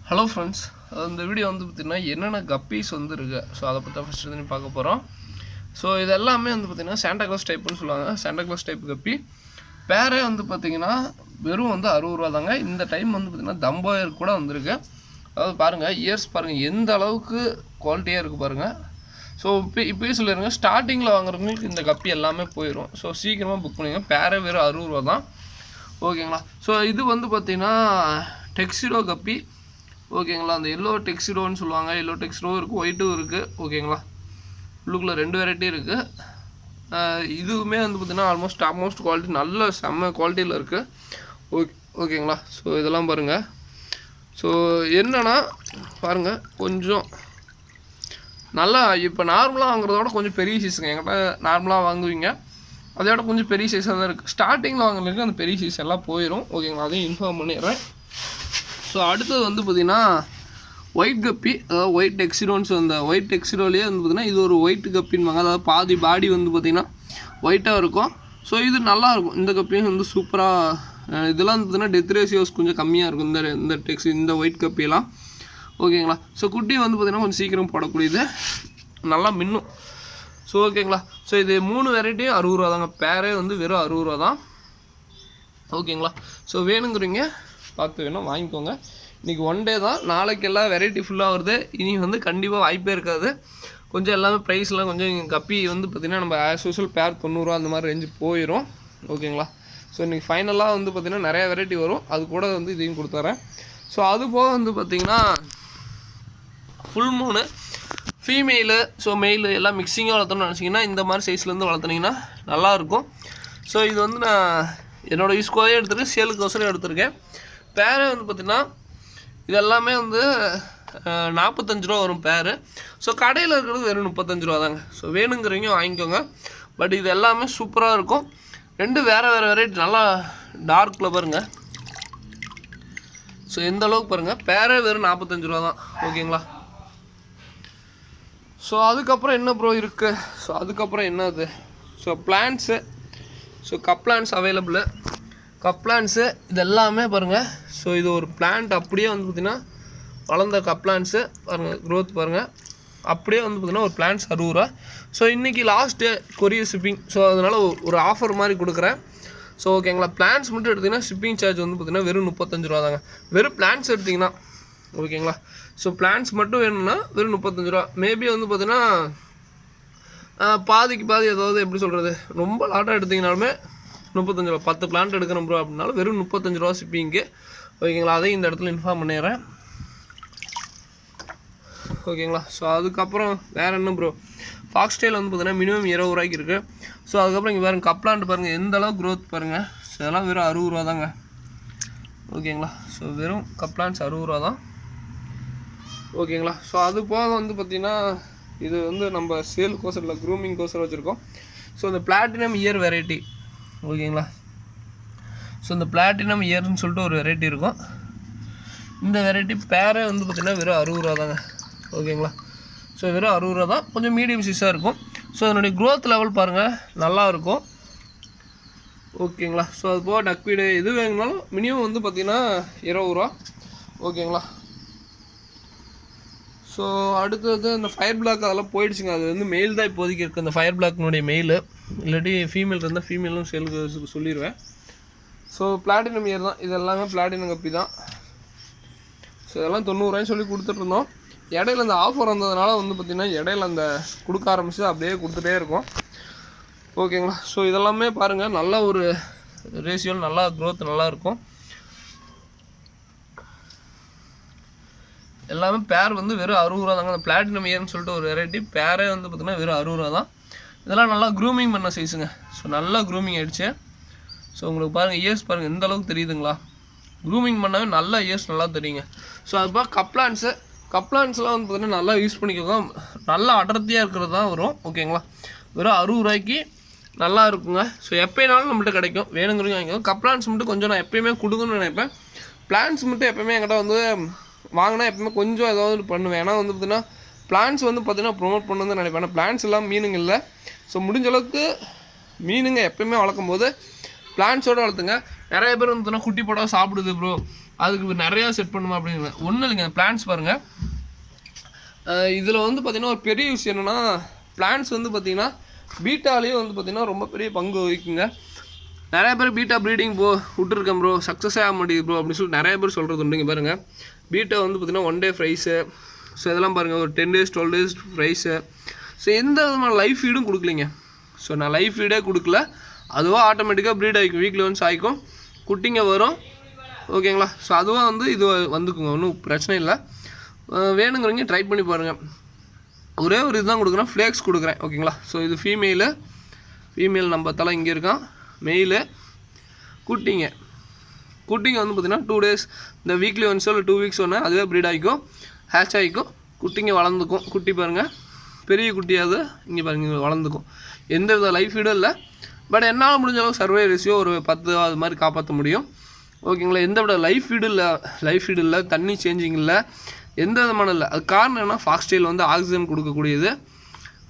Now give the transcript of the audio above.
Hello friends, இந்த video வந்து பார்த்திங்கன்னா என்னென்ன கப்பீஸ் வந்து இருக்குது. ஸோ அதை பற்றி ஃபஸ்ட்டு வந்து பார்க்க போகிறோம். ஸோ இது எல்லாமே வந்து பார்த்திங்கன்னா சாண்டா கிளாஸ் டைப்புன்னு சொல்லுவாங்க. சாண்டா கிளாஸ் டைப் கப்பி பேரே வந்து பார்த்திங்கன்னா வெறும் வந்து 60 ரூபா தாங்க. இந்த டைம் வந்து பார்த்திங்கன்னா தம்பாயர் கூட வந்திருக்கு. அதாவது பாருங்கள், இயர்ஸ் பாருங்கள் எந்த அளவுக்கு குவாலிட்டியாக இருக்குது பாருங்கள். ஸோ இப்போயே சொல்லிடுங்க, ஸ்டார்டிங்கில் வாங்குறவங்களுக்கு இந்த கப்பி எல்லாமே போயிடும். ஸோ சீக்கிரமாக புக் பண்ணிங்க. பேரே வெறும் 60 ரூபா தான். ஓகேங்களா. ஸோ இது வந்து பார்த்திங்கன்னா டெக்ஸிடோ கப்பி. ஓகேங்களா. அந்த எல்லோ டெக்ஸிடோன்னு சொல்லுவாங்க. எல்லோ டெக்ஸிடோ இருக்குது, ஒயிட்டும் இருக்குது. ஓகேங்களா. உள்ளுக்குள்ளே 2 வெரைட்டி இருக்குது. இதுவுமே வந்து பார்த்திங்கன்னா ஆல்மோஸ்ட் டாப் மோஸ்ட் குவாலிட்டி, நல்ல செம்ம குவாலிட்டியில் இருக்குது. ஓகேங்களா. ஸோ இதெல்லாம் பாருங்கள். ஸோ என்னென்னா பாருங்கள், கொஞ்சம் நல்லா இப்போ நார்மலாக வாங்குறதோட கொஞ்சம் பெரிய சைஸுங்க. என்கிட்ட நார்மலாக வாங்குவீங்க, அதோட கொஞ்சம் பெரிய சைஸாக தான் இருக்குது. ஸ்டார்டிங்கில் வாங்குறதுக்கு அந்த பெரிய சைஸ் எல்லாம் போயிடும். ஓகேங்களா. அதையும் இன்ஃபார்ம் பண்ணிடுறேன். ஸோ அடுத்தது வந்து பார்த்திங்கன்னா ஒயிட் கப்பி, அதாவது ஒயிட் டெக்ஸிடோன்ஸ். அந்த ஒயிட் டெக்ஸிடோலேயே வந்து பார்த்திங்கன்னா இது ஒரு ஒயிட் கப்பின்வாங்க. அதாவது பாதி பாடி வந்து பார்த்திங்கன்னா ஒயிட்டாக இருக்கும். ஸோ இது நல்லாயிருக்கும். இந்த கப்பியும் வந்து சூப்பராக, இதெல்லாம் வந்து பார்த்திங்கன்னா டெத் ரேஷியோஸ் கொஞ்சம் கம்மியாக இருக்கும் இந்த ஒயிட் கப்பியெல்லாம். ஓகேங்களா. ஸோ குட்டி வந்து பார்த்திங்கன்னா கொஞ்சம் சீக்கிரம் போடக்கூடியது, நல்லா மின்னும். ஸோ ஓகேங்களா. ஸோ இது 3 வெரைட்டியும் 60 ரூபா தாங்க. பேரே வந்து வெறும் 60 ரூபா தான். ஓகேங்களா. ஸோ வேணுங்கிறீங்க பார்த்து வேணும் வாங்கிக்கோங்க. இன்றைக்கி ஒன் டே தான், நாளைக்கு எல்லாம் வெரைட்டி ஃபுல்லாக வருது. இனி வந்து கண்டிப்பாக வாய்ப்பே இருக்காது. கொஞ்சம் எல்லாமே ப்ரைஸ்லாம் கொஞ்சம் கப்பி வந்து பார்த்திங்கன்னா நம்ம ஆஸ் யூஸ்வல் பேர் 90 ரூபா அந்த மாதிரி ரேஞ்சு போயிடும். ஓகேங்களா. ஸோ இன்றைக்கி ஃபைனலாக வந்து பார்த்திங்கன்னா நிறையா வெரைட்டி வரும். அது கூட வந்து இதையும் கொடுத்துறேன். ஸோ அது போக வந்து பார்த்திங்கன்னா ஃபுல் மூணு ஃபீமெயிலு, ஸோ மெயிலு எல்லாம் மிக்சிங்காக வளர்த்தணும்னு நினச்சிங்கன்னா இந்த மாதிரி சைஸ்லேருந்து வளர்த்துனீங்கன்னா நல்லாயிருக்கும். ஸோ இது வந்து நான் என்னோடய யூஸ்க்காகவே எடுத்துருக்கேன், சேலுக்கோசரம் எடுத்திருக்கேன். பேரை வந்து பார்த்திங்கன்னா இது எல்லாமே வந்து 45 ரூபா வரும் பேரு. ஸோ கடையில் இருக்கிறது வெறும் 35 ரூபா தாங்க. ஸோ வேணுங்கிறவங்க வாங்கிக்கோங்க. பட் இது எல்லாமே சூப்பராக இருக்கும். 2 வேறு வெரைட்டி, நல்லா டார்க்கில் பாருங்கள். ஸோ எந்த அளவுக்கு பாருங்கள், பேரே வெறும் 45 ரூபா தான். ஓகேங்களா. ஸோ அதுக்கப்புறம் என்ன ப்ரோ இருக்குது? ஸோ அதுக்கப்புறம் என்னது? ஸோ பிளான்ஸு, ஸோ கப்ளான்ஸ் அவைலபிள். கப்ளான்ஸு இது எல்லாமே பாருங்கள். ஸோ இது ஒரு பிளான்ட் அப்படியே வந்து பார்த்திங்கன்னா வளர்ந்த கப்ளான்ஸு பாருங்கள், க்ரோத் பாருங்கள். அப்படியே வந்து பார்த்திங்கன்னா ஒரு பிளான்ஸ் 60 ரூபா. ஸோ இன்றைக்கி லாஸ்ட்டு கொரியர் ஷிப்பிங். ஸோ அதனால் ஒரு ஆஃபர் மாதிரி கொடுக்குறேன். ஸோ ஓகேங்களா. பிளான்ஸ் மட்டும் எடுத்திங்கன்னா ஷிப்பிங் சார்ஜ் வந்து பார்த்திங்கன்னா வெறும் 35 ரூபா தாங்க. வெறும் பிளான்ஸ் எடுத்திங்கன்னா. ஓகேங்களா. ஸோ பிளான்ஸ் மட்டும் வேணும்னா வெறும் 35 ரூபா. மேபி வந்து பார்த்திங்கன்னா பாதிக்கு பாதி, ஏதாவது எப்படி சொல்கிறது, ரொம்ப லாட்டாக எடுத்திங்கனாலுமே 35 ரூபா. 10 பிளான்ட் எடுக்கணும் ப்ரோ அப்படின்னாலும் வெறும் 35 ரூபா ஷிப்பிங்கு. ஓகேங்களா. அதையும் இந்த இடத்துல இன்ஃபார்ம் பண்ணிடுறேன். ஓகேங்களா. ஸோ அதுக்கப்புறம் வேறு என்ன ப்ரோ? ஃபாக்ஸ் ஸ்டைல் வந்து பார்த்திங்கன்னா மினிமம் 20 ரூபாய்க்கு இருக்குது. ஸோ அதுக்கப்புறம் இங்கே பாருங்கள், கப்ளான்ட் பாருங்கள் எந்த அளவுக்கு க்ரோத் பாருங்கள். ஸோ இதெல்லாம் வெறும் 60 ரூபா தாங்க. ஓகேங்களா. ஸோ வெறும் கப்ளான்ஸ் 60 ரூபா தான். ஓகேங்களா. ஸோ அது போக வந்து பார்த்திங்கன்னா இது வந்து நம்ம சேலுக்கோசரம் இல்லை, க்ரூமிங் கோசரம் வச்சுருக்கோம். ஸோ இந்த பிளாட்டினம் இயர் வெரைட்டி. ஓகேங்களா. ஸோ இந்த பிளாட்டினம் இயர்னு சொல்லிட்டு ஒரு வெரைட்டி இருக்கும். இந்த வெரைட்டி பேரே வந்து பார்த்திங்கன்னா வெறும் 60 ரூபா தாங்க. ஓகேங்களா. ஸோ வெறும் 60 ரூபா தான். கொஞ்சம் மீடியம் சைஸாக இருக்கும். ஸோ அதனுடைய க்ரோத் லெவல் பாருங்கள், நல்லாயிருக்கும். ஓகேங்களா. ஸோ அது போக டக்வீடு எது வேணுனாலும் மினிமம் வந்து பார்த்திங்கன்னா 20 ரூபா. ஓகேங்களா. ஸோ அடுத்தது இந்த ஃபயர் பிளாக் அதெல்லாம் போயிடுச்சுங்க. அது வந்து மெயில் தான் இப்போதைக்கு இருக்குது. அந்த ஃபயர் பிளாக்னுடைய மெயிலு, இல்லாட்டி ஃபீமேல் இருந்தால் ஃபீமேலும் சேலுக்கு சொல்லிடுவேன். ஸோ பிளாட்டினம் இயர் தான். இது எல்லாமே பிளாட்டினம் கப்பி தான். ஸோ இதெல்லாம் 90 ரூபாய்ன்னு சொல்லி கொடுத்துட்ருந்தோம். இடையில அந்த ஆஃபர் வந்ததுனால வந்து பார்த்திங்கன்னா இடையில அந்த கொடுக்க ஆரம்பிச்சு அப்படியே கொடுத்துட்டே இருக்கும். ஓகேங்களா. ஸோ இதெல்லாமே பாருங்கள், நல்ல ஒரு ரேஷியோவில் நல்லா க்ரோத் நல்லாயிருக்கும். எல்லாமே பேர் வந்து வெறும் 60 ரூபா தாங்க. அந்த பிளாட்டினம் இயர்னு சொல்லிட்டு ஒரு வெரைட்டி பேரே வந்து பார்த்திங்கன்னா வெறும் 60 ரூபா தான். இதெல்லாம் நல்லா க்ரூமிங் பண்ண சைஸுங்க. ஸோ நல்லா க்ரூமிங் ஆகிடுச்சு. ஸோ உங்களுக்கு பாருங்கள், இயர்ஸ் பாருங்கள் எந்த அளவுக்கு தெரியுதுங்களா. க்ரூமிங் பண்ணாவே நல்லா இயர்ஸ் நல்லா தெரியுங்க. ஸோ அதுப்பா கப்ளான்ஸ்லாம் வந்து பார்த்திங்கன்னா நல்லா யூஸ் பண்ணிக்கோங்க. நல்லா அடர்த்தியாக இருக்கிறது தான் வரும். ஓகேங்களா. வெறும் 60 ரூபாய்க்கு நல்லா இருக்குங்க. ஸோ எப்போனாலும் நம்மள்ட்ட கிடைக்கும். வேணுங்கிறவங்க வாங்கிக்கோங்க. கப்ளான்ஸ் மட்டும் கொஞ்சம் நான் எப்போயுமே கொடுக்கணும்னு நினைப்பேன். பிளான்ஸ் மட்டும் எப்போயுமே என்கிட்ட வந்து வாங்கினா எப்பவுமே கொஞ்சம் ஏதாவது பண்ணுவேன். ஏன்னா வந்து பார்த்திங்கன்னா பிளான்ஸ் வந்து பார்த்திங்கன்னா ப்ரொமோட் பண்ணணுன்னு நினைப்பேன். ஆனால் பிளான்ஸ் எல்லாம் மீனுங்க இல்லை. ஸோ முடிஞ்ச அளவுக்கு மீனுங்க எப்போயுமே வளர்க்கும் போது பிளான்ஸோடு வளர்த்துங்க. நிறைய பேர் வந்து குட்டி போட சாப்பிடுது ப்ரோ, அதுக்கு நிறையா செட் பண்ணுமா அப்படிங்கிற ஒன்றும் இல்லைங்க. பிளான்ஸ் பாருங்கள். இதில் வந்து பார்த்திங்கன்னா ஒரு பெரிய விஷயம் என்னென்னா பிளான்ஸ் வந்து பார்த்திங்கன்னா பீட்டாலேயே வந்து பார்த்திங்கன்னா ரொம்ப பெரிய பங்கு வகிக்குங்க. நிறைய பேர் பீட்டா ப்ரீடிங் விட்டுருக்கேன் ப்ரோ, சக்ஸஸே ஆக மாட்டேங்குது ப்ரோ அப்படின்னு சொல்லி நிறைய பேர் சொல்கிறது உண்டுங்க. பாருங்கள் பீட்டா வந்து பார்த்திங்கன்னா 1 டே ப்ரைஸு, ஸோ இதெல்லாம் பாருங்கள் ஒரு 10 days 12 days ப்ரைஸு. ஸோ எந்த விதமான லைஃப் ஃபீடும் கொடுக்கலிங்க. ஸோ நான் லைஃப் ஃபீடே கொடுக்கல, அதுவாக ஆட்டோமேட்டிக்காக ப்ரீட் ஆகிக்கும், வீக்லி ஒன்ஸ் ஆகிக்கும், குட்டிங்க வரும். ஓகேங்களா? ஸோ அதுவாக வந்து இது வந்துக்குங்க, ஒன்றும் பிரச்சனை இல்லை. வேணுங்கிறவங்க ட்ரை பண்ணி பாருங்கள். ஒரே ஒரு இதுதான் கொடுக்குறேன், ஃப்ளேக்ஸ் கொடுக்குறேன். ஓகேங்களா? ஸோ இது ஃபீமேல் நம்ம தலை இங்கே இருக்கான், மெயிலு. குட்டிங்க வந்து பார்த்திங்கன்னா 2 days இந்த வீக்லி ஒன்ஸோ இல்லை 2 weeks ஒன்று அதுவே ப்ரீட் ஆகிக்கும், ஹேட்ச் ஆகிக்கும், குட்டிங்க வளர்ந்துக்கும். குட்டி பாருங்கள் பெரிய குட்டியாவது இங்கே பாருங்கள் வளர்ந்துக்கும். எந்த வித லைஃப் ஃபீடும் இல்லை. பட் என்னால் முடிஞ்ச அளவுக்கு சர்வே ரேஷியோ ஒரு 10 அது மாதிரி காப்பாற்ற முடியும். ஓகேங்களா? எந்த விட லைஃப் ஃபீடு இல்லை, தண்ணி சேஞ்சிங் இல்லை, எந்த விதமான இல்லை. அது காரணம் என்ன, ஃபாக்ஸ்டைல் வந்து ஆக்சிஜன் கொடுக்கக்கூடியது.